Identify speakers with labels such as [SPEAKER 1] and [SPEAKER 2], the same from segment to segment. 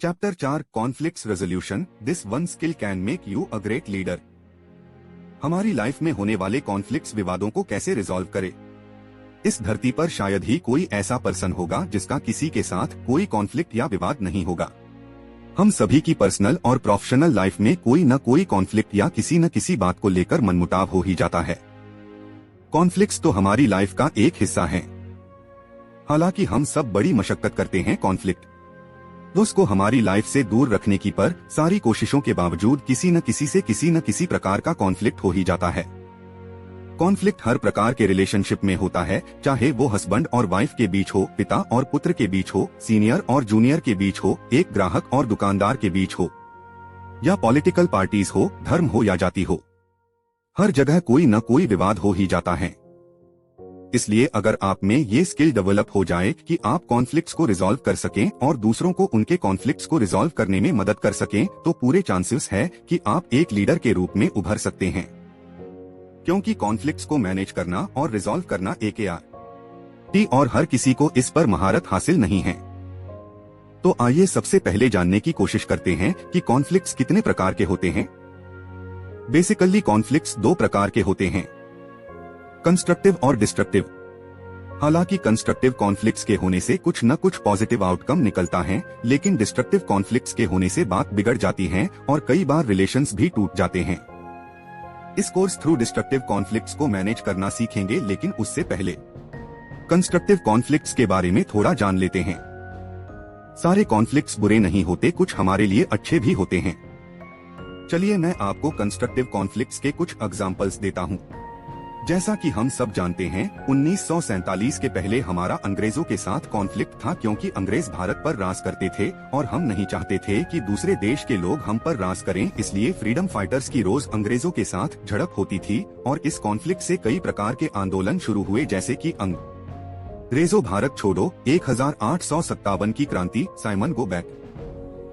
[SPEAKER 1] Chapter 4 conflicts resolution, this one skill can make you a great leader. हमारी life में होने वाले conflicts विवादों को कैसे रिजॉल्व करें। इस धरती पर शायद ही कोई ऐसा पर्सन होगा जिसका किसी के साथ कोई कॉन्फ्लिक्ट या विवाद नहीं होगा। हम सभी की पर्सनल और प्रोफेशनल लाइफ में कोई न कोई कॉन्फ्लिक्ट या किसी न किसी बात को लेकर मनमुटाव हो ही जाता है। कॉन्फ्लिक्ट्स तो हमारी लाइफ का एक हिस्सा है। हालांकि हम सब बड़ी मशक्कत करते हैं कॉन्फ्लिक्ट उसको हमारी लाइफ से दूर रखने की, पर सारी कोशिशों के बावजूद किसी न किसी से किसी न किसी प्रकार का कॉन्फ्लिक्ट हो ही जाता है। कॉन्फ्लिक्ट हर प्रकार के रिलेशनशिप में होता है, चाहे वो हस्बैंड और वाइफ के बीच हो, पिता और पुत्र के बीच हो, सीनियर और जूनियर के बीच हो, एक ग्राहक और दुकानदार के बीच हो, या पॉलिटिकल पार्टीज हो, धर्म हो या जाति हो। हर जगह कोई न कोई विवाद हो ही जाता है। इसलिए अगर आप में ये स्किल डेवलप हो जाए कि आप कॉन्फ्लिक्ट्स को रिजॉल्व कर सकें और दूसरों को उनके कॉन्फ्लिक्ट्स को रिजॉल्व करने में मदद कर सकें, तो पूरे चांसेस है कि आप एक लीडर के रूप में उभर सकते हैं। क्योंकि कॉन्फ्लिक्ट्स को मैनेज करना और रिजॉल्व करना एक आर्ट और हर किसी को इस पर महारत हासिल नहीं है। तो आइए सबसे पहले जानने की कोशिश करते हैं कि कॉन्फ्लिक्ट्स कितने प्रकार के होते हैं। बेसिकली कॉन्फ्लिक्ट्स दो प्रकार के होते हैं, कंस्ट्रक्टिव और डिस्ट्रक्टिव। हालांकि कंस्ट्रक्टिव कॉन्फ्लिक्ट्स के होने से कुछ न कुछ पॉजिटिव आउटकम निकलता है, लेकिन डिस्ट्रक्टिव कॉन्फ्लिक्ट्स के होने से बात बिगड़ जाती है और कई बार रिलेशंस भी टूट जाते हैं। इस कोर्स थ्रू डिस्ट्रक्टिव कॉन्फ्लिक्ट्स को मैनेज करना सीखेंगे, लेकिन उससे पहले कंस्ट्रक्टिव कॉन्फ्लिक्ट्स के बारे में थोड़ा जान लेते हैं। सारे कॉन्फ्लिक्ट्स बुरे नहीं होते, कुछ हमारे लिए अच्छे भी होते हैं। चलिए मैं आपको कंस्ट्रक्टिव कॉन्फ्लिक्ट्स के कुछ एग्जांपल्स देता हूँ। जैसा कि हम सब जानते हैं, 1947 के पहले हमारा अंग्रेजों के साथ कॉन्फ्लिक्ट था, क्योंकि अंग्रेज भारत पर राज करते थे और हम नहीं चाहते थे कि दूसरे देश के लोग हम पर राज करें। इसलिए फ्रीडम फाइटर्स की रोज अंग्रेजों के साथ झड़प होती थी और इस कॉन्फ्लिक्ट से कई प्रकार के आंदोलन शुरू हुए, जैसे कि अंग्रेजों भारत छोड़ो, 1857 की क्रांति, Simon go back,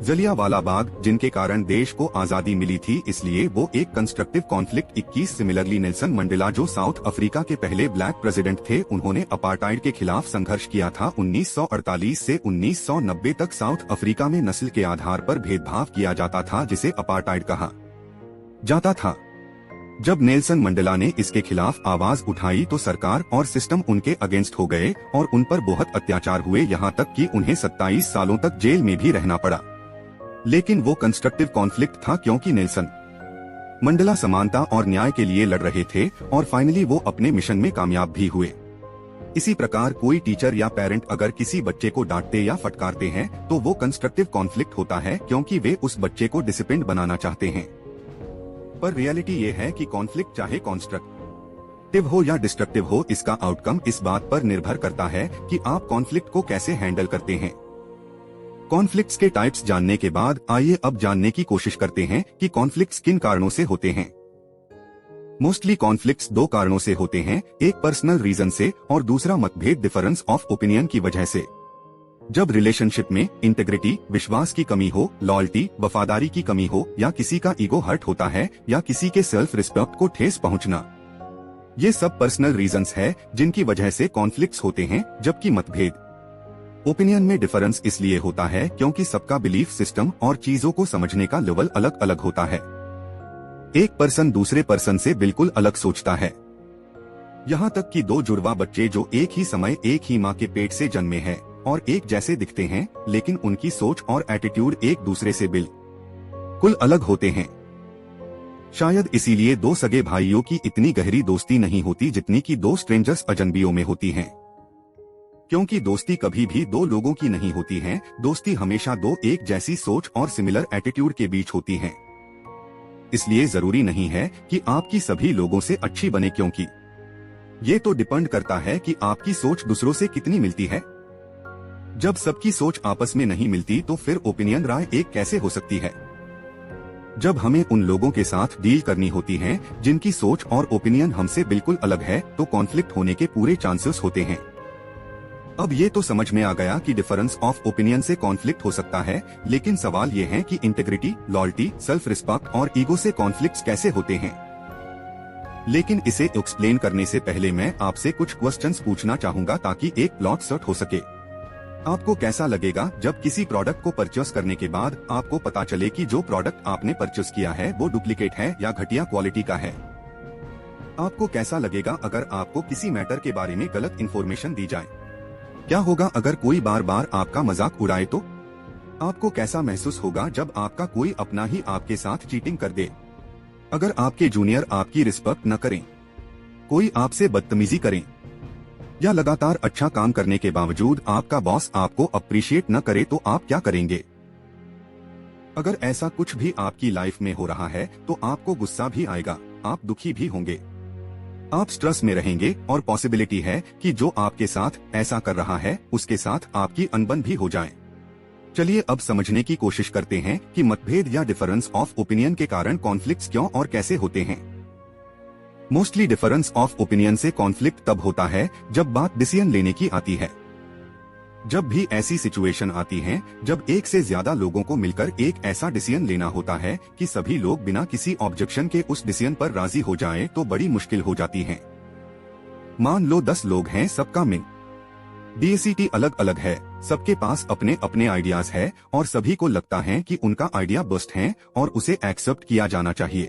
[SPEAKER 1] Jallianwala Bagh, जिनके कारण देश को आजादी मिली थी, इसलिए वो एक constructive conflict. 21 similarly Nelson Mandela, जो साउथ अफ्रीका के पहले ब्लैक प्रेसिडेंट थे, उन्होंने अपार्टाइड के खिलाफ संघर्ष किया था। 1948 से 1990 तक साउथ अफ्रीका में नस्ल के आधार पर भेदभाव किया जाता था, जिसे अपार्टाइड कहा जाता था। जब नेल्सन मंडेला ने इसके खिलाफ आवाज उठाई तो सरकार और सिस्टम उनके अगेंस्ट हो गए और उन पर बहुत अत्याचार हुए, यहाँ तक कि उन्हें 27 सालों तक जेल में भी रहना पड़ा। लेकिन वो कंस्ट्रक्टिव कॉन्फ्लिक्ट था, क्योंकि नेल्सन मंडेला समानता और न्याय के लिए लड़ रहे थे और फाइनली वो अपने मिशन में कामयाब भी हुए। इसी प्रकार कोई टीचर या पेरेंट अगर किसी बच्चे को डांटते या फटकारते हैं तो वो कंस्ट्रक्टिव कॉन्फ्लिक्ट होता है, क्योंकि वे उस बच्चे को डिसिप्लिन बनाना चाहते हैं। पर रियलिटी ये है कि कॉन्फ्लिक्ट चाहे कंस्ट्रक्टिव हो या डिस्ट्रक्टिव हो, इसका आउटकम इस बात पर निर्भर करता है कि आप कॉन्फ्लिक्ट को कैसे हैंडल करते हैं। कॉन्फ्लिक्ट्स के टाइप्स जानने के बाद आइए अब जानने की कोशिश करते हैं कि कॉन्फ्लिक्ट्स किन कारणों से होते हैं। मोस्टली कॉन्फ्लिक्ट्स दो कारणों से होते हैं, एक पर्सनल रीजन से और दूसरा मतभेद डिफरेंस ऑफ ओपिनियन की वजह से। जब रिलेशनशिप में इंटेग्रिटी, विश्वास की कमी हो, लॉयल्टी, वफादारी की कमी हो, या किसी का ईगो हर्ट होता है, या किसी के सेल्फ रिस्पेक्ट को ठेस पहुंचना, ये सब पर्सनल रीजंस है जिनकी वजह से कॉन्फ्लिक्ट्स होते हैं। जबकि मतभेद ओपिनियन में डिफरेंस इसलिए होता है क्योंकि सबका बिलीफ सिस्टम और चीजों को समझने का लेवल अलग अलग होता है। एक पर्सन दूसरे पर्सन से बिल्कुल अलग सोचता है। यहाँ तक कि दो जुड़वा बच्चे जो एक ही समय एक ही माँ के पेट से जन्मे हैं और एक जैसे दिखते हैं, लेकिन उनकी सोच और एटीट्यूड एक दूसरे से बिल्कुल अलग होते हैं। शायद इसीलिए दो सगे भाइयों की इतनी गहरी दोस्ती नहीं होती जितनी कि दो स्ट्रेंजर्स अजनबियों में होती हैं। क्योंकि दोस्ती कभी भी दो लोगों की नहीं होती है, दोस्ती हमेशा दो एक जैसी सोच और सिमिलर एटीट्यूड के बीच होती है। इसलिए जरूरी नहीं है कि आपकी सभी लोगों से अच्छी बने, क्योंकि ये तो डिपेंड करता है कि आपकी सोच दूसरों से कितनी मिलती है। जब सबकी सोच आपस में नहीं मिलती तो फिर ओपिनियन राय एक कैसे हो सकती है। जब हमें उन लोगों के साथ डील करनी होती है जिनकी सोच और ओपिनियन हमसे बिल्कुल अलग है, तो कॉन्फ्लिक्ट होने के पूरे चांसेस होते हैं। अब ये तो समझ में आ गया कि डिफरेंस ऑफ ओपिनियन से कॉन्फ्लिक्ट हो सकता है, लेकिन सवाल ये है कि इंटेग्रिटी, लॉयल्टी, सेल्फ रिस्पेक्ट और ईगो से कॉन्फ्लिक्ट्स कैसे होते हैं। लेकिन इसे एक्सप्लेन करने से पहले मैं आपसे कुछ क्वेश्चंस पूछना चाहूंगा ताकि एक प्लॉट सेट हो सके। आपको कैसा लगेगा जब किसी प्रोडक्ट को परचेस करने के बाद आपको पता चले कि जो प्रोडक्ट आपने परचेस किया है वो डुप्लीकेट है या घटिया क्वालिटी का है? आपको कैसा लगेगा अगर आपको किसी मैटर के बारे में गलत इन्फॉर्मेशन दी जाए? क्या होगा अगर कोई बार बार आपका मजाक उड़ाए तो? आपको कैसा महसूस होगा जब आपका कोई अपना ही आपके साथ चीटिंग कर दे? अगर आपके जूनियर आपकी रिस्पेक्ट न करें, कोई आपसे बदतमीजी करें, या लगातार अच्छा काम करने के बावजूद आपका बॉस आपको अप्रिशिएट न करे तो आप क्या करेंगे? अगर ऐसा कुछ भी आपकी लाइफ में हो रहा है तो आपको गुस्सा भी आएगा, आप दुखी भी होंगे, आप स्ट्रेस में रहेंगे और पॉसिबिलिटी है कि जो आपके साथ ऐसा कर रहा है उसके साथ आपकी अनबन भी हो जाए। चलिए अब समझने की कोशिश करते हैं कि मतभेद या डिफरेंस ऑफ ओपिनियन के कारण कॉन्फ्लिक्ट्स क्यों और कैसे होते हैं। मोस्टली डिफरेंस ऑफ ओपिनियन से कॉन्फ्लिक्ट तब होता है जब बात डिसीजन लेने की आती है। जब भी ऐसी सिचुएशन आती है जब एक से ज्यादा लोगों को मिलकर एक ऐसा डिसीजन लेना होता है कि सभी लोग बिना किसी ऑब्जेक्शन के उस डिसीजन पर राजी हो जाएं तो बड़ी मुश्किल हो जाती है। मान लो 10 लोग हैं, सबका मिन DACT अलग अलग है, सबके पास अपने अपने आइडियाज है और सभी को लगता है कि उनका आइडिया बेस्ट है और उसे एक्सेप्ट किया जाना चाहिए।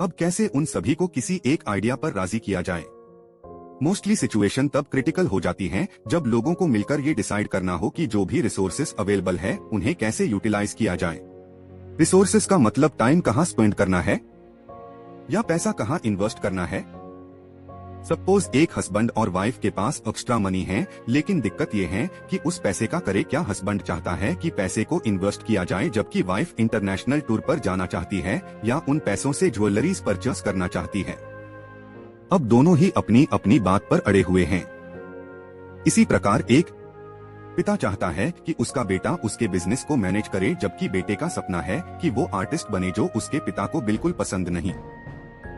[SPEAKER 1] अब कैसे उन सभी को किसी एक आइडिया पर राजी किया जाए? मोस्टली सिचुएशन तब क्रिटिकल हो जाती है जब लोगों को मिलकर ये डिसाइड करना हो कि जो भी रिसोर्सेस अवेलेबल है उन्हें कैसे यूटिलाइज किया जाए। रिसोर्सेस का मतलब टाइम कहाँ स्पेंड करना है या पैसा कहाँ इन्वेस्ट करना है। सपोज एक हस्बैंड और वाइफ के पास एक्स्ट्रा मनी है, लेकिन दिक्कत ये है कि उस पैसे का करे क्या। हस्बैंड चाहता है कि पैसे को इन्वेस्ट किया जाए जबकि वाइफ इंटरनेशनल टूर पर जाना चाहती है या उन पैसों से ज्वेलरीज परचेस करना चाहती है। अब दोनों ही अपनी अपनी बात पर अड़े हुए हैं। इसी प्रकार एक पिता चाहता है कि उसका बेटा उसके बिजनेस को मैनेज करे जबकि बेटे का सपना है कि वो आर्टिस्ट बने, जो उसके पिता को बिल्कुल पसंद नहीं।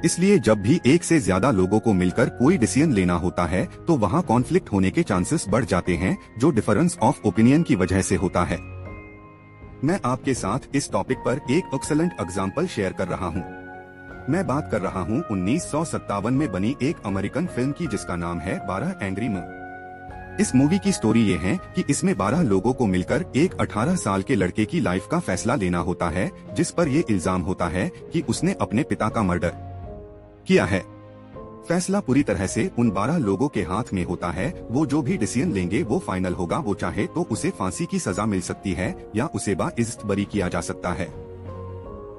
[SPEAKER 1] इसलिए जब भी एक से ज्यादा लोगों को मिलकर कोई डिसीजन लेना होता है तो वहाँ कॉन्फ्लिक्ट होने के चांसेस बढ़ जाते हैं, जो डिफरेंस ऑफ ओपिनियन की वजह से होता है। मैं आपके साथ इस टॉपिक पर एक एक्सेलेंट एग्जाम्पल शेयर कर रहा हूँ। मैं बात कर रहा हूँ 1957 में बनी एक अमेरिकन फिल्म की जिसका नाम है 12 एंग्री मैन। इस मूवी की स्टोरी ये है कि इसमें 12 लोगों को मिलकर एक 18 साल के लड़के की लाइफ का फैसला लेना होता है, जिस पर ये इल्जाम होता है कि उसने अपने पिता का मर्डर किया है। फैसला पूरी तरह से उन 12 लोगों के हाथ में होता है। वो जो भी डिसीजन लेंगे वो फाइनल होगा। वो चाहे तो उसे फांसी की सजा मिल सकती है या उसे बाइज्जत बरी किया जा सकता है।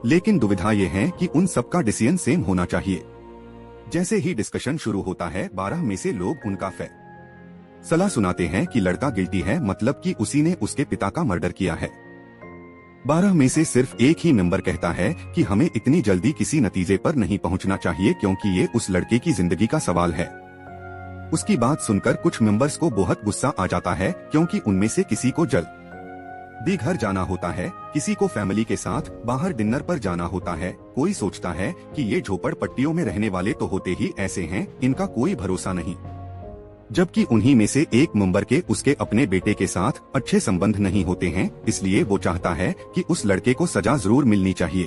[SPEAKER 1] लेकिन दुविधा ये है कि उन सबका डिसीजन सेम होना चाहिए। जैसे ही डिस्कशन शुरू होता है 12 में से लोग उनका सलाह सुनाते हैं कि लड़का गिल्टी है, मतलब कि उसी ने उसके पिता का मर्डर किया है। 12 में से सिर्फ एक ही मेंबर कहता है कि हमें इतनी जल्दी किसी नतीजे पर नहीं पहुंचना चाहिए क्योंकि ये उस लड़के की जिंदगी का सवाल है। उसकी बात सुनकर कुछ मेंबर्स को बहुत गुस्सा आ जाता है क्योंकि उनमें से किसी को जल्दी घर जाना होता है, किसी को फैमिली के साथ बाहर डिनर पर जाना होता है। कोई सोचता है कि ये झोपड़पट्टियों में रहने वाले तो होते ही ऐसे हैं, इनका कोई भरोसा नहीं। जबकि उन्हीं में से एक मेंबर के उसके अपने बेटे के साथ अच्छे संबंध नहीं होते हैं, इसलिए वो चाहता है कि उस लड़के को सजा जरूर मिलनी चाहिए।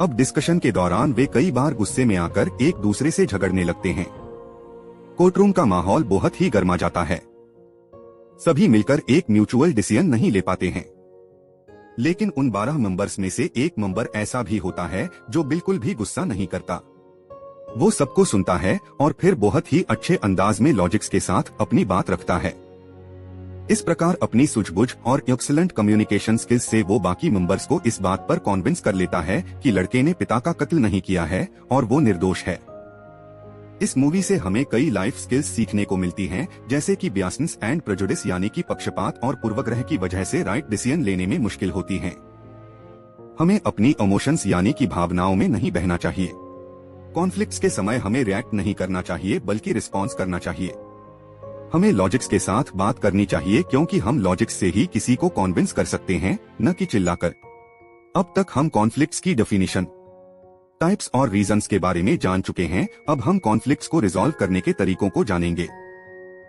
[SPEAKER 1] अब डिस्कशन के दौरान वे कई बार गुस्से में आकर एक दूसरे से झगड़ने लगते हैं। कोर्टरूम का माहौल बहुत ही गर्मा जाता है। सभी मिलकर एक म्यूचुअल डिसीजन नहीं ले पाते हैं। लेकिन उन 12 मेंबर्स में से एक मेंबर ऐसा भी होता है जो बिल्कुल भी गुस्सा नहीं करता। वो सबको सुनता है और फिर बहुत ही अच्छे अंदाज में लॉजिक्स के साथ अपनी बात रखता है। इस प्रकार अपनी सूझबूझ और एक्सीलेंट कम्युनिकेशन स्किल्स से वो बाकी मेंबर्स को इस बात पर कॉन्विंस कर लेता है कि लड़के ने पिता का कत्ल नहीं किया है और वो निर्दोष है। इस मूवी से हमें कई लाइफ स्किल्स सीखने को मिलती हैं, जैसे कि बियासनेस एंड प्रेजुडिस यानी कि पक्षपात और पूर्वग्रह की वजह से राइट डिसीजन लेने में मुश्किल होती है। हमें अपनी इमोशंस यानी कि भावनाओं में नहीं बहना चाहिए। कॉन्फ्लिक्ट्स के समय हमें रिएक्ट नहीं करना चाहिए बल्कि रिस्पॉन्स करना चाहिए। हमें लॉजिक्स के साथ बात करनी चाहिए क्योंकि हम लॉजिक्स से ही किसी को कॉन्विंस कर सकते हैं, न कि चिल्लाकर। अब तक हम कॉन्फ्लिक्ट्स की डेफिनेशन, टाइप्स और रीजंस के बारे में जान चुके हैं। अब हम कॉन्फ्लिक्ट्स को रिजॉल्व करने के तरीकों को जानेंगे।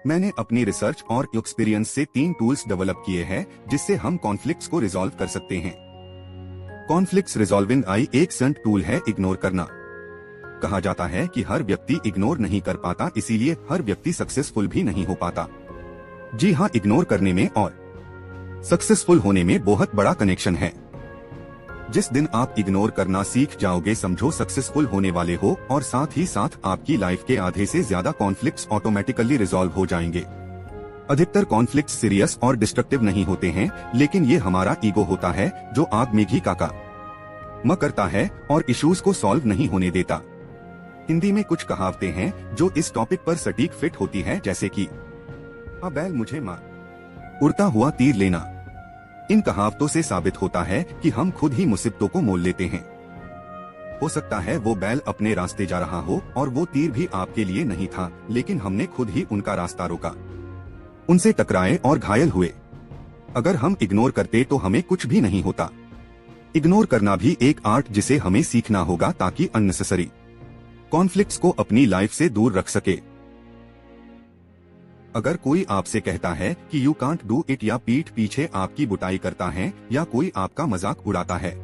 [SPEAKER 1] मैंने अपनी रिसर्च और एक्सपीरियंस से 3 टूल्स डेवलप किए हैं जिससे हम कॉन्फ्लिक्ट्स को रिजॉल्व कर सकते हैं। कॉन्फ्लिक्ट्स रिजॉल्विंग आई एक सेंट टूल है इग्नोर करना। कहा जाता है कि हर व्यक्ति इग्नोर नहीं कर पाता, इसीलिए हर व्यक्ति सक्सेसफुल भी नहीं हो पाता। जी हाँ, इग्नोर करने में और सक्सेसफुल होने में बहुत बड़ा कनेक्शन है। जिस दिन आप इग्नोर करना सीख जाओगे, समझो सक्सेसफुल होने वाले हो, और साथ ही साथ आपकी लाइफ के आधे से ज्यादा कॉन्फ्लिक्ट्स ऑटोमेटिकली रिजॉल्व हो जाएंगे। अधिकतर कॉन्फ्लिक्ट्स सीरियस और डिस्ट्रक्टिव नहीं होते हैं, लेकिन ये हमारा ईगो होता है जो आग में घी काका म करता है और इश्यूज को सॉल्व नहीं होने देता। हिंदी में कुछ कहावतें हैं जो इस टॉपिक पर सटीक फिट होती है, जैसे कि आ बैल मुझे मार, उड़ता हुआ तीर लेना। इन कहावतों से साबित होता है कि हम खुद ही मुसीबतों को मोल लेते हैं। हो सकता है वो बैल अपने रास्ते जा रहा हो और वो तीर भी आपके लिए नहीं था, लेकिन हमने खुद ही उनका रास्ता रोका, उनसे टकराए और घायल हुए। अगर हम इग्नोर करते तो हमें कुछ भी नहीं होता। इग्नोर करना भी एक आर्ट जिसे हमें सीखना होगा ताकि अननेसेसरी कॉन्फ्लिक्ट्स को अपनी लाइफ से दूर रख सके। अगर कोई आपसे कहता है कि यू कांट डू इट, या पीठ पीछे आपकी बुराई करता है, या कोई आपका मजाक उड़ाता है,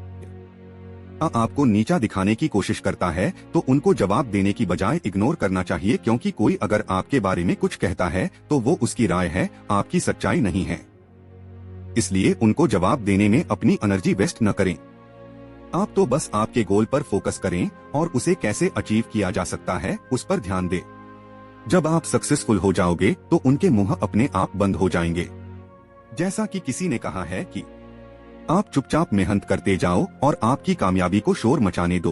[SPEAKER 1] आपको नीचा दिखाने की कोशिश करता है, तो उनको जवाब देने की बजाय इग्नोर करना चाहिए, क्योंकि कोई अगर आपके बारे में कुछ कहता है तो वो उसकी राय है, आपकी सच्चाई नहीं है। इसलिए उनको जवाब देने में अपनी एनर्जी वेस्ट न करें। आप तो बस आपके गोल पर फोकस करें और उसे कैसे अचीव किया जा सकता है उस पर ध्यान दें। जब आप सक्सेसफुल हो जाओगे तो उनके मुंह अपने आप बंद हो जाएंगे। जैसा कि किसी ने कहा है कि आप चुपचाप मेहनत करते जाओ और आपकी कामयाबी को शोर मचाने दो।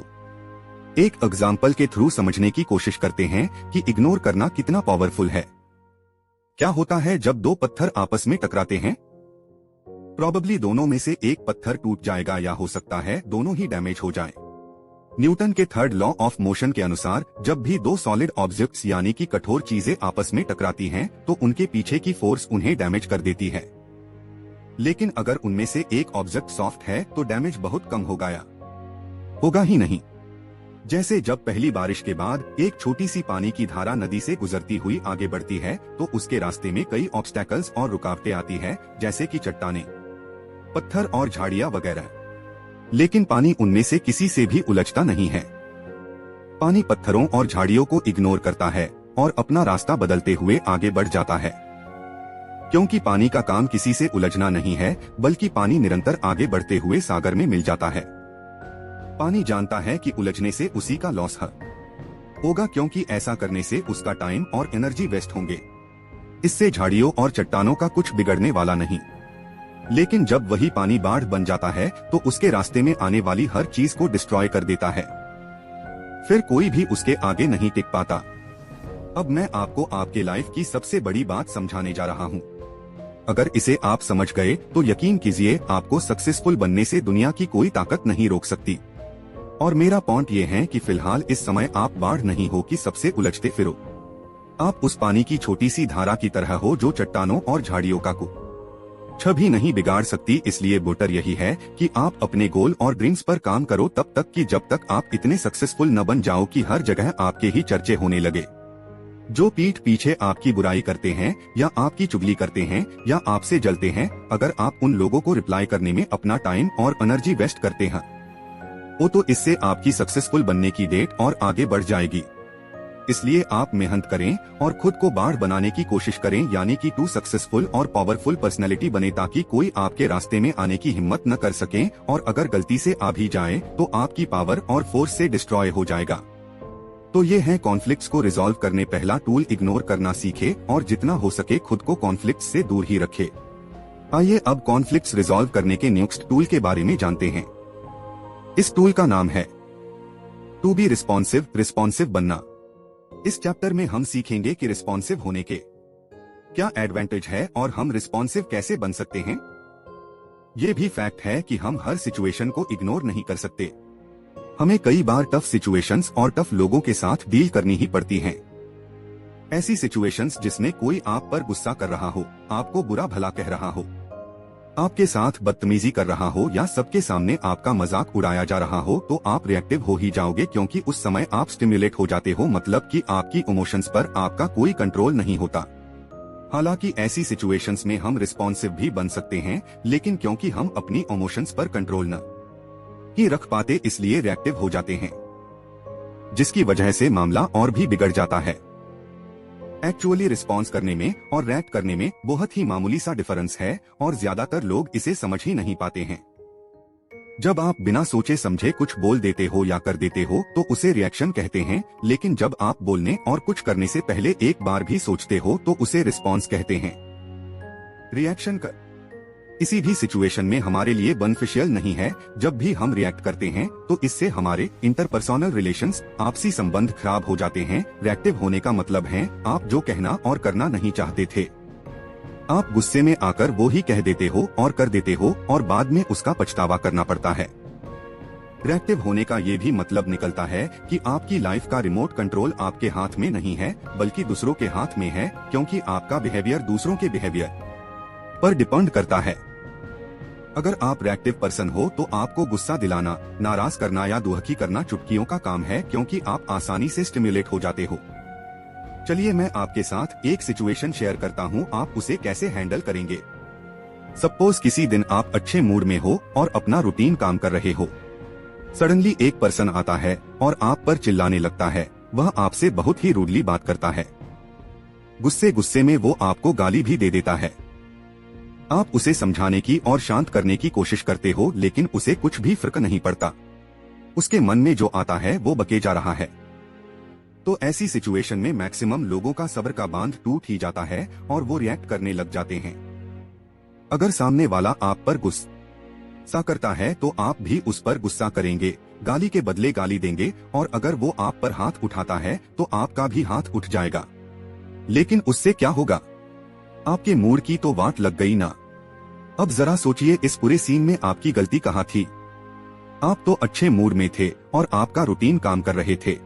[SPEAKER 1] एक एग्जाम्पल के थ्रू समझने की कोशिश करते हैं कि इग्नोर करना कितना पावरफुल है। क्या होता है जब दो पत्थर आपस में टकराते हैं? प्रोबेबली दोनों में से एक पत्थर टूट जाएगा, या हो सकता है दोनों ही डैमेज हो जाएं। न्यूटन के थर्ड लॉ ऑफ मोशन के अनुसार जब भी दो सॉलिड ऑब्जेक्ट्स यानी कि कठोर चीजें आपस में टकराती हैं, तो उनके पीछे की फोर्स उन्हें डैमेज कर देती है। लेकिन अगर उनमें से एक ऑब्जेक्ट सॉफ्ट है तो डैमेज बहुत कम होगा ही नहीं। जैसे जब पहली बारिश के बाद एक छोटी सी पानी की धारा नदी से गुजरती हुई आगे बढ़ती है, तो उसके रास्ते में कई ऑब्स्टैकल्स और रुकावटें आती है, जैसे कि चट्टानें, पत्थर और झाड़ियां वगैरह। लेकिन पानी उनमें से किसी से भी उलझता नहीं है। पानी पत्थरों और झाड़ियों को इग्नोर करता है और अपना रास्ता बदलते हुए आगे बढ़ जाता है, क्योंकि पानी का काम किसी से उलझना नहीं है, बल्कि पानी निरंतर आगे बढ़ते हुए सागर में मिल जाता है। पानी जानता है कि उलझने से उसी का लॉस होगा, क्योंकि ऐसा करने से उसका टाइम और एनर्जी वेस्ट होंगे। इससे झाड़ियों और चट्टानों का कुछ बिगड़ने वाला नहीं। लेकिन जब वही पानी बाढ़ बन जाता है तो उसके रास्ते में आने वाली हर चीज को डिस्ट्रॉय कर देता है। फिर कोई भी उसके आगे नहीं टिक पाता। अब मैं आपको आपके लाइफ की सबसे बड़ी बात समझाने जा रहा हूँ। अगर इसे आप समझ गए तो यकीन कीजिए, आपको सक्सेसफुल बनने से दुनिया की कोई ताकत नहीं रोक सकती। और मेरा पॉइंट ये है कि फिलहाल इस समय आप बाढ़ नहीं हो कि सबसे उलझते फिरो। आप उस पानी की छोटी सी धारा की तरह हो जो चट्टानों और झाड़ियों का कुछ भी नहीं बिगाड़ सकती। इसलिए बेटर यही है कि आप अपने गोल और ड्रीम्स पर काम करो तब तक कि जब तक आप इतने सक्सेसफुल न बन जाओ कि हर जगह आपके ही चर्चे होने लगे। जो पीठ पीछे आपकी बुराई करते हैं या आपकी चुगली करते हैं या आपसे जलते हैं, अगर आप उन लोगों को रिप्लाई करने में अपना टाइम और एनर्जी वेस्ट करते हैं, वो तो इससे आपकी सक्सेसफुल बनने की डेट और आगे बढ़ जाएगी। इसलिए आप मेहनत करें और खुद को बाढ़ बनाने की कोशिश करें, यानी कि टू सक्सेसफुल और पावरफुल पर्सनैलिटी बने, ताकि कोई आपके रास्ते में आने की हिम्मत न कर सके, और अगर गलती से आ भी जाए तो आपकी पावर और फोर्स से डिस्ट्रॉय हो जाएगा। तो ये है कॉन्फ्लिक्ट्स को रिजॉल्व करने पहला टूल, इग्नोर करना सीखे और जितना हो सके खुद को कॉन्फ्लिक्ट्स से दूर ही रखे। आइए अब कॉन्फ्लिक्ट्स रिजॉल्व करने के नेक्स्ट टूल के बारे में जानते हैं। इस टूल का नाम है टू बी रिस्पॉन्सिव, रिस्पॉन्सिव बनना। इस चैप्टर में हम सीखेंगे कि रिस्पॉन्सिव होने के क्या एडवांटेज है और हम रिस्पॉन्सिव कैसे बन सकते हैं। ये भी फैक्ट है कि हम हर सिचुएशन को इग्नोर नहीं कर सकते। हमें कई बार टफ सिचुएशंस और टफ लोगों के साथ डील करनी ही पड़ती हैं। ऐसी सिचुएशंस जिसमें कोई आप पर गुस्सा कर रहा हो, आपको बुरा भला कह रहा हो, आपके साथ बदतमीजी कर रहा हो या सबके सामने आपका मजाक उड़ाया जा रहा हो, तो आप रिएक्टिव हो ही जाओगे, क्योंकि उस समय आप स्टिम्युलेट हो जाते हो, मतलब कि आपकी इमोशंस पर आपका कोई कंट्रोल नहीं होता। हालांकि ऐसी सिचुएशंस में हम रिस्पॉन्सिव भी बन सकते हैं, लेकिन क्योंकि हम अपनी इमोशंस पर कंट्रोल न ही रख पाते, इसलिए रिएक्टिव हो जाते हैं, जिसकी वजह से मामला और भी बिगड़ जाता है। एक्चुअली रिस्पॉन्स करने में और रिएक्ट करने में बहुत ही मामूली सा डिफरेंस है और ज्यादातर लोग इसे समझ ही नहीं पाते हैं। जब आप बिना सोचे समझे कुछ बोल देते हो या कर देते हो तो उसे रिएक्शन कहते हैं, लेकिन जब आप बोलने और कुछ करने से पहले एक बार भी सोचते हो तो उसे रिस्पॉन्स कहते हैं। रिएक्शन किसी भी सिचुएशन में हमारे लिए बेनिफिशियल नहीं है। जब भी हम रिएक्ट करते हैं तो इससे हमारे इंटरपर्सनल रिलेशंस, आपसी संबंध खराब हो जाते हैं। रिएक्टिव होने का मतलब है आप जो कहना और करना नहीं चाहते थे, आप गुस्से में आकर वो ही कह देते हो और कर देते हो और बाद में उसका पछतावा करना पड़ता है। रिएक्टिव होने का ये भी मतलब निकलता है कि आपकी लाइफ का रिमोट कंट्रोल आपके हाथ में नहीं है बल्कि दूसरों के हाथ में है, क्योंकि आपका बिहेवियर दूसरों के बिहेवियर पर डिपेंड करता है। अगर आप रिएक्टिव पर्सन हो तो आपको गुस्सा दिलाना, नाराज करना या दुखी करना चुटकियों का काम है, क्योंकि आप आसानी से स्टिम्युलेट हो जाते हो। चलिए मैं आपके साथ एक सिचुएशन शेयर करता हूँ, आप उसे कैसे हैंडल करेंगे। सपोज किसी दिन आप अच्छे मूड में हो और अपना रूटीन काम कर रहे हो। सडनली एक पर्सन आता है और आप पर चिल्लाने लगता है। वह आपसे बहुत ही रूडली बात करता है। गुस्से गुस्से में वो आपको गाली भी दे देता है। आप उसे समझाने की और शांत करने की कोशिश करते हो, लेकिन उसे कुछ भी फर्क नहीं पड़ता। उसके मन में जो आता है वो बके जा रहा है। तो ऐसी सिचुएशन में मैक्सिमम लोगों का सब्र का बांध टूट ही जाता है और वो रिएक्ट करने लग जाते हैं। अगर सामने वाला आप पर गुस्सा करता है तो आप भी उस पर गुस्सा करेंगे, गाली के बदले गाली देंगे, और अगर वो आप पर हाथ उठाता है तो आपका भी हाथ उठ जाएगा। लेकिन उससे क्या होगा? आपके मूड की तो वाट लग गई ना। अब जरा सोचिए, इस पूरे सीन में आपकी गलती कहाँ थी? आप तो अच्छे मूड में थे और आपका रूटीन काम कर रहे थे,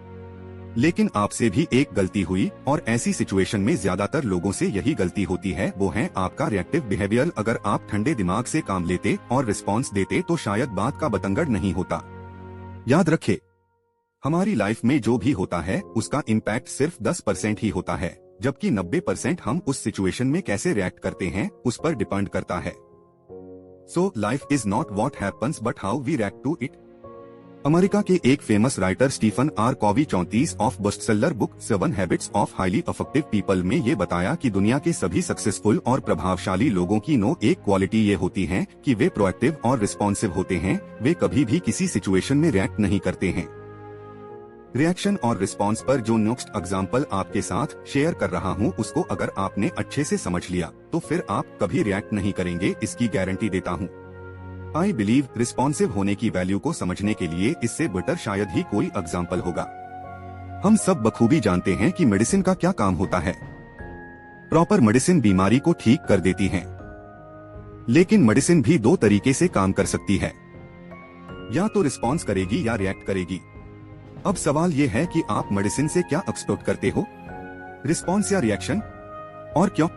[SPEAKER 1] लेकिन आपसे भी एक गलती हुई, और ऐसी सिचुएशन में ज्यादातर लोगों से यही गलती होती है, वो है आपका रिएक्टिव बिहेवियर। अगर आप ठंडे दिमाग से काम लेते और रिस्पॉन्स देते तो शायद बात का बतंगड़ नहीं होता। याद रखें, हमारी लाइफ में जो भी होता है उसका इम्पैक्ट सिर्फ 10% ही होता है, जबकि 90% हम उस सिचुएशन में कैसे रिएक्ट करते हैं उस पर डिपेंड करता है। So life is not what happens but how we react to it. America के एक famous writer Stephen R Covey 34 of bestseller book 7 habits of highly effective people में ये बताया कि दुनिया के सभी सक्सेसफुल और प्रभावशाली लोगों की एक क्वालिटी ये होती है कि वे प्रोएक्टिव और रिस्पॉन्सिव होते हैं। वे कभी भी किसी सिचुएशन में रिएक्ट नहीं करते हैं। रिएक्शन और रिस्पॉन्स पर जो नेक्स्ट एग्जाम्पल आपके साथ शेयर कर रहा हूँ, उसको अगर आपने अच्छे से समझ लिया तो फिर आप कभी रिएक्ट नहीं करेंगे, इसकी गारंटी देता हूँ। आई बिलीव रिस्पॉन्सिव होने की वैल्यू को समझने के लिए इससे बेटर शायद ही कोई एग्जाम्पल होगा। हम सब बखूबी जानते हैं कि मेडिसिन का क्या काम होता है। प्रॉपर मेडिसिन बीमारी को ठीक कर देती है, लेकिन मेडिसिन भी दो तरीके से काम कर सकती है, या तो रिस्पॉन्स करेगी या रिएक्ट करेगी। अब सवाल ये है कि आप मेडिसिन से क्या एक्सपेक्ट करते हो, रिस्पॉन्स या रिएक्शन, और क्यों?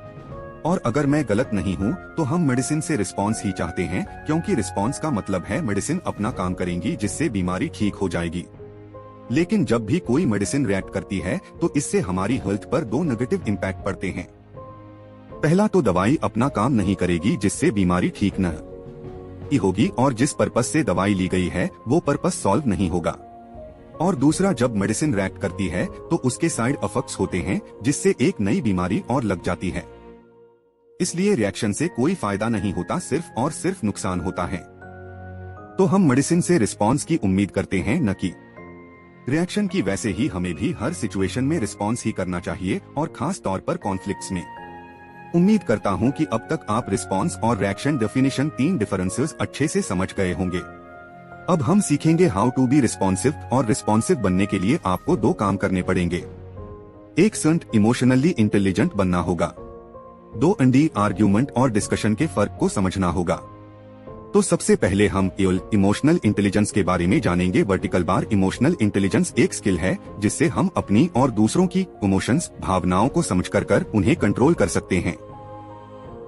[SPEAKER 1] और अगर मैं गलत नहीं हूँ तो हम मेडिसिन से रिस्पॉन्स ही चाहते हैं, क्योंकि रिस्पॉन्स का मतलब है मेडिसिन अपना काम करेंगी जिससे बीमारी ठीक हो जाएगी। लेकिन जब भी कोई मेडिसिन रिएक्ट करती है तो इससे हमारी हेल्थ पर दो नेगेटिव इम्पैक्ट पड़ते हैं। पहला तो दवाई अपना काम नहीं करेगी जिससे बीमारी ठीक न होगी, और जिस पर्पस से दवाई ली गई है वो पर्पस सॉल्व नहीं होगा। और दूसरा, जब मेडिसिन रिएक्ट करती है तो उसके साइड इफेक्ट्स होते हैं जिससे एक नई बीमारी और लग जाती है। इसलिए रिएक्शन से कोई फायदा नहीं होता, सिर्फ और सिर्फ नुकसान होता है। तो हम मेडिसिन से रिस्पॉन्स की उम्मीद करते हैं, न कि रिएक्शन की। वैसे ही हमें भी हर सिचुएशन में रिस्पॉन्स ही करना चाहिए, और खास तौर पर कॉन्फ्लिक्ट्स में। उम्मीद करता हूं कि अब तक आप रिस्पॉन्स और रिएक्शन डेफिनेशन 3 डिफरेंसेस अच्छे से समझ गए होंगे। अब हम सीखेंगे हाउ टू बी रिस्पॉन्सिव, और रिस्पॉन्सिव बनने के लिए आपको 2 काम करने पड़ेंगे। एक संट इमोशनली इंटेलिजेंट बनना होगा, 2 अंडी आर्ग्यूमेंट और डिस्कशन के फर्क को समझना होगा। तो सबसे पहले हम इमोशनल इंटेलिजेंस के बारे में जानेंगे। वर्टिकल बार इमोशनल इंटेलिजेंस एक स्किल है जिससे हम अपनी और दूसरों की इमोशंस, भावनाओं को समझकर उन्हें कंट्रोल कर सकते हैं।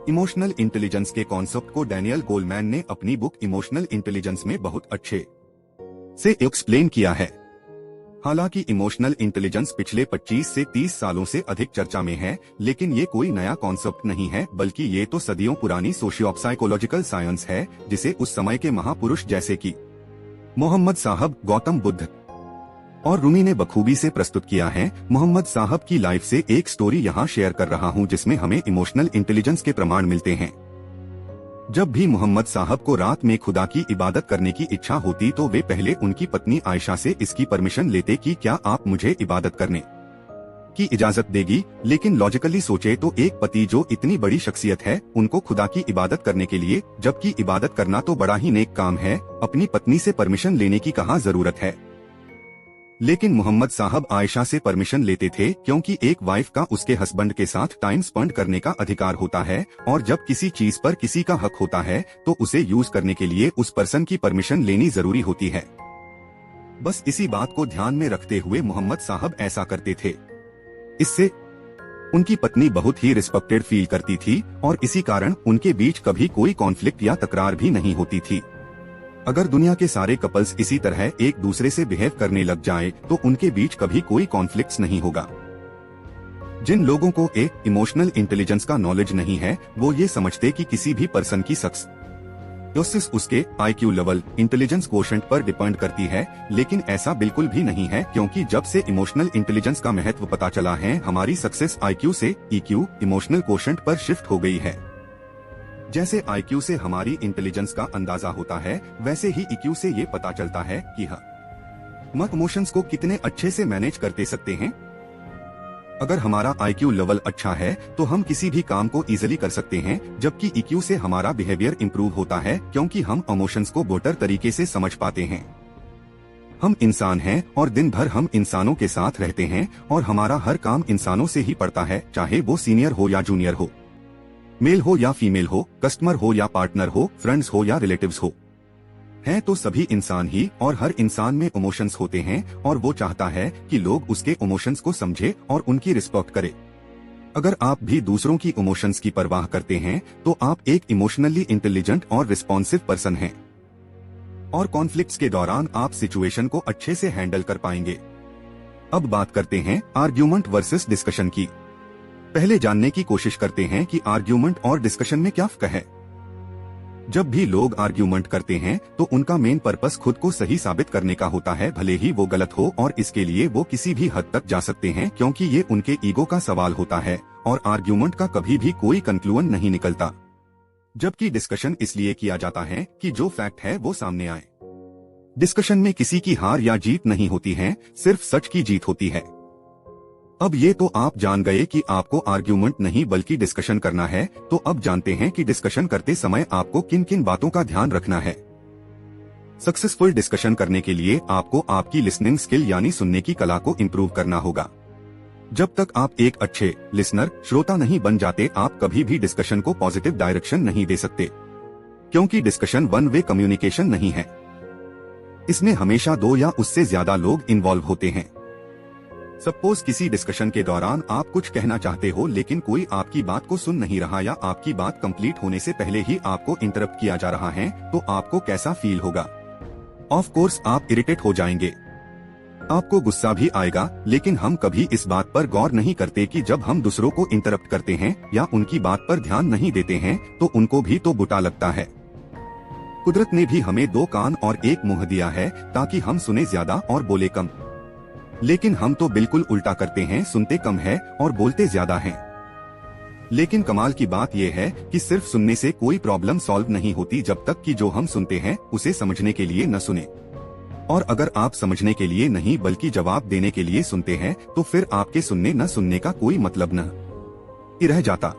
[SPEAKER 1] इमोशनल इंटेलिजेंस के कॉन्सेप्ट को डैनियल गोलमैन ने अपनी बुक इमोशनल इंटेलिजेंस में बहुत अच्छे से एक्सप्लेन किया है। हालांकि इमोशनल इंटेलिजेंस पिछले 25 से 30 सालों से अधिक चर्चा में है, लेकिन ये कोई नया कॉन्सेप्ट नहीं है, बल्कि ये तो सदियों पुरानी सोशियो-साइकोलॉजिकल साइंस है, जिसे उस समय के महापुरुष जैसे कि मोहम्मद साहब, गौतम बुद्ध और रूमी ने बखूबी से प्रस्तुत किया है। मोहम्मद साहब की लाइफ से एक स्टोरी यहाँ शेयर कर रहा हूँ जिसमें हमें इमोशनल इंटेलिजेंस के प्रमाण मिलते हैं। जब भी मोहम्मद साहब को रात में खुदा की इबादत करने की इच्छा होती तो वे पहले उनकी पत्नी आयशा से इसकी परमिशन लेते कि क्या आप मुझे इबादत करने की इजाजत देगी। लेकिन लॉजिकली सोचे तो एक पति जो इतनी बड़ी शख्सियत है उनको खुदा की इबादत करने के लिए, जबकि इबादत करना तो बड़ा ही नेक काम है, अपनी पत्नी से परमिशन लेने की कहाँ जरूरत है। लेकिन मोहम्मद साहब आयशा से परमिशन लेते थे क्योंकि एक वाइफ का उसके हस्बैंड के साथ टाइम स्पेंड करने का अधिकार होता है, और जब किसी चीज पर किसी का हक होता है तो उसे यूज करने के लिए उस पर्सन की परमिशन लेनी जरूरी होती है। बस इसी बात को ध्यान में रखते हुए मोहम्मद साहब ऐसा करते थे। इससे उनकी पत्नी बहुत ही रिस्पेक्टेड फील करती थी और इसी कारण उनके बीच कभी कोई कॉन्फ्लिक्ट या तकरार भी नहीं होती थी। अगर दुनिया के सारे कपल्स इसी तरह एक दूसरे से बिहेव करने लग जाएं, तो उनके बीच कभी कोई कॉन्फ्लिक्ट्स नहीं होगा। जिन लोगों को एक इमोशनल इंटेलिजेंस का नॉलेज नहीं है वो ये समझते कि किसी भी पर्सन की सक्सेस उसके IQ लेवल, इंटेलिजेंस कोशेंट पर डिपेंड करती है, लेकिन ऐसा बिल्कुल भी नहीं है क्योंकि जब से इमोशनल इंटेलिजेंस का महत्व पता चला है हमारी सक्सेस IQ से EQ इमोशनल कोशेंट पर शिफ्ट हो गई है। जैसे IQ से हमारी इंटेलिजेंस का अंदाजा होता है वैसे ही EQ से ये पता चलता है कि हम इमोशंस को कितने अच्छे से मैनेज करते सकते हैं। अगर हमारा IQ लेवल अच्छा है तो हम किसी भी काम को इजीली कर सकते हैं, जबकि EQ से हमारा बिहेवियर इंप्रूव होता है क्योंकि हम इमोशंस को बेटर तरीके से समझ पाते हैं। हम इंसान हैं और दिन भर हम इंसानों के साथ रहते हैं और हमारा हर काम इंसानों से ही पड़ता है, चाहे वो सीनियर हो या जूनियर हो, मेल हो या फीमेल हो, कस्टमर हो या पार्टनर हो, फ्रेंड्स हो या रिलेटिव्स हो। हैं तो सभी इंसान ही और हर इंसान में इमोशंस होते हैं और वो चाहता है कि लोग उसके इमोशंस को समझे और उनकी रिस्पेक्ट करे। अगर आप भी दूसरों की इमोशंस की परवाह करते हैं तो आप एक इमोशनली इंटेलिजेंट और रिस्पॉन्सिव पर्सन हैं और कॉन्फ्लिक्ट्स के दौरान आप सिचुएशन को अच्छे से हैंडल कर पाएंगे। अब बात करते हैं आर्ग्यूमेंट वर्सेस डिस्कशन की। पहले जानने की कोशिश करते हैं कि आर्ग्यूमेंट और डिस्कशन में क्या फर्क है। जब भी लोग आर्ग्यूमेंट करते हैं तो उनका मेन पर्पस खुद को सही साबित करने का होता है, भले ही वो गलत हो, और इसके लिए वो किसी भी हद तक जा सकते हैं क्योंकि ये उनके ईगो का सवाल होता है और आर्ग्यूमेंट का कभी भी कोई कंक्लूजन नहीं निकलता। जबकि डिस्कशन इसलिए किया जाता है कि जो फैक्ट है वो सामने आए। डिस्कशन में किसी की हार या जीत नहीं होती है, सिर्फ सच की जीत होती है। अब ये तो आप जान गए कि आपको आर्ग्यूमेंट नहीं बल्कि डिस्कशन करना है, तो अब जानते हैं कि डिस्कशन करते समय आपको किन किन बातों का ध्यान रखना है। सक्सेसफुल डिस्कशन करने के लिए आपको आपकी लिसनिंग स्किल यानी सुनने की कला को इम्प्रूव करना होगा। जब तक आप एक अच्छे लिसनर श्रोता नहीं बन जाते आप कभी भी डिस्कशन को पॉजिटिव डायरेक्शन नहीं दे सकते, क्योंकि डिस्कशन वन वे कम्युनिकेशन नहीं है। इसमें हमेशा दो या उससे ज्यादा लोग इन्वॉल्व होते हैं। सपोज किसी डिस्कशन के दौरान आप कुछ कहना चाहते हो लेकिन कोई आपकी बात को सुन नहीं रहा या आपकी बात कंप्लीट होने से पहले ही आपको इंटरप्ट किया जा रहा है, तो आपको कैसा फील होगा? ऑफ कोर्स आप इरिटेट हो जाएंगे, आपको गुस्सा भी आएगा, लेकिन हम कभी इस बात पर गौर नहीं करते कि जब हम दूसरों को इंटरप्ट करते हैं या उनकी बात पर ध्यान नहीं देते हैं तो उनको भी तो बुरा लगता है। कुदरत ने भी हमें दो कान और एक मुंह दिया है ताकि हम सुने ज्यादा और बोले कम, लेकिन हम तो बिल्कुल उल्टा करते हैं, सुनते कम है और बोलते ज्यादा हैं। लेकिन कमाल की बात यह है कि सिर्फ सुनने से कोई प्रॉब्लम सॉल्व नहीं होती जब तक कि जो हम सुनते हैं उसे समझने के लिए न सुने। और अगर आप समझने के लिए नहीं बल्कि जवाब देने के लिए सुनते हैं तो फिर आपके सुनने न सुनने का कोई मतलब न ही रह जाता।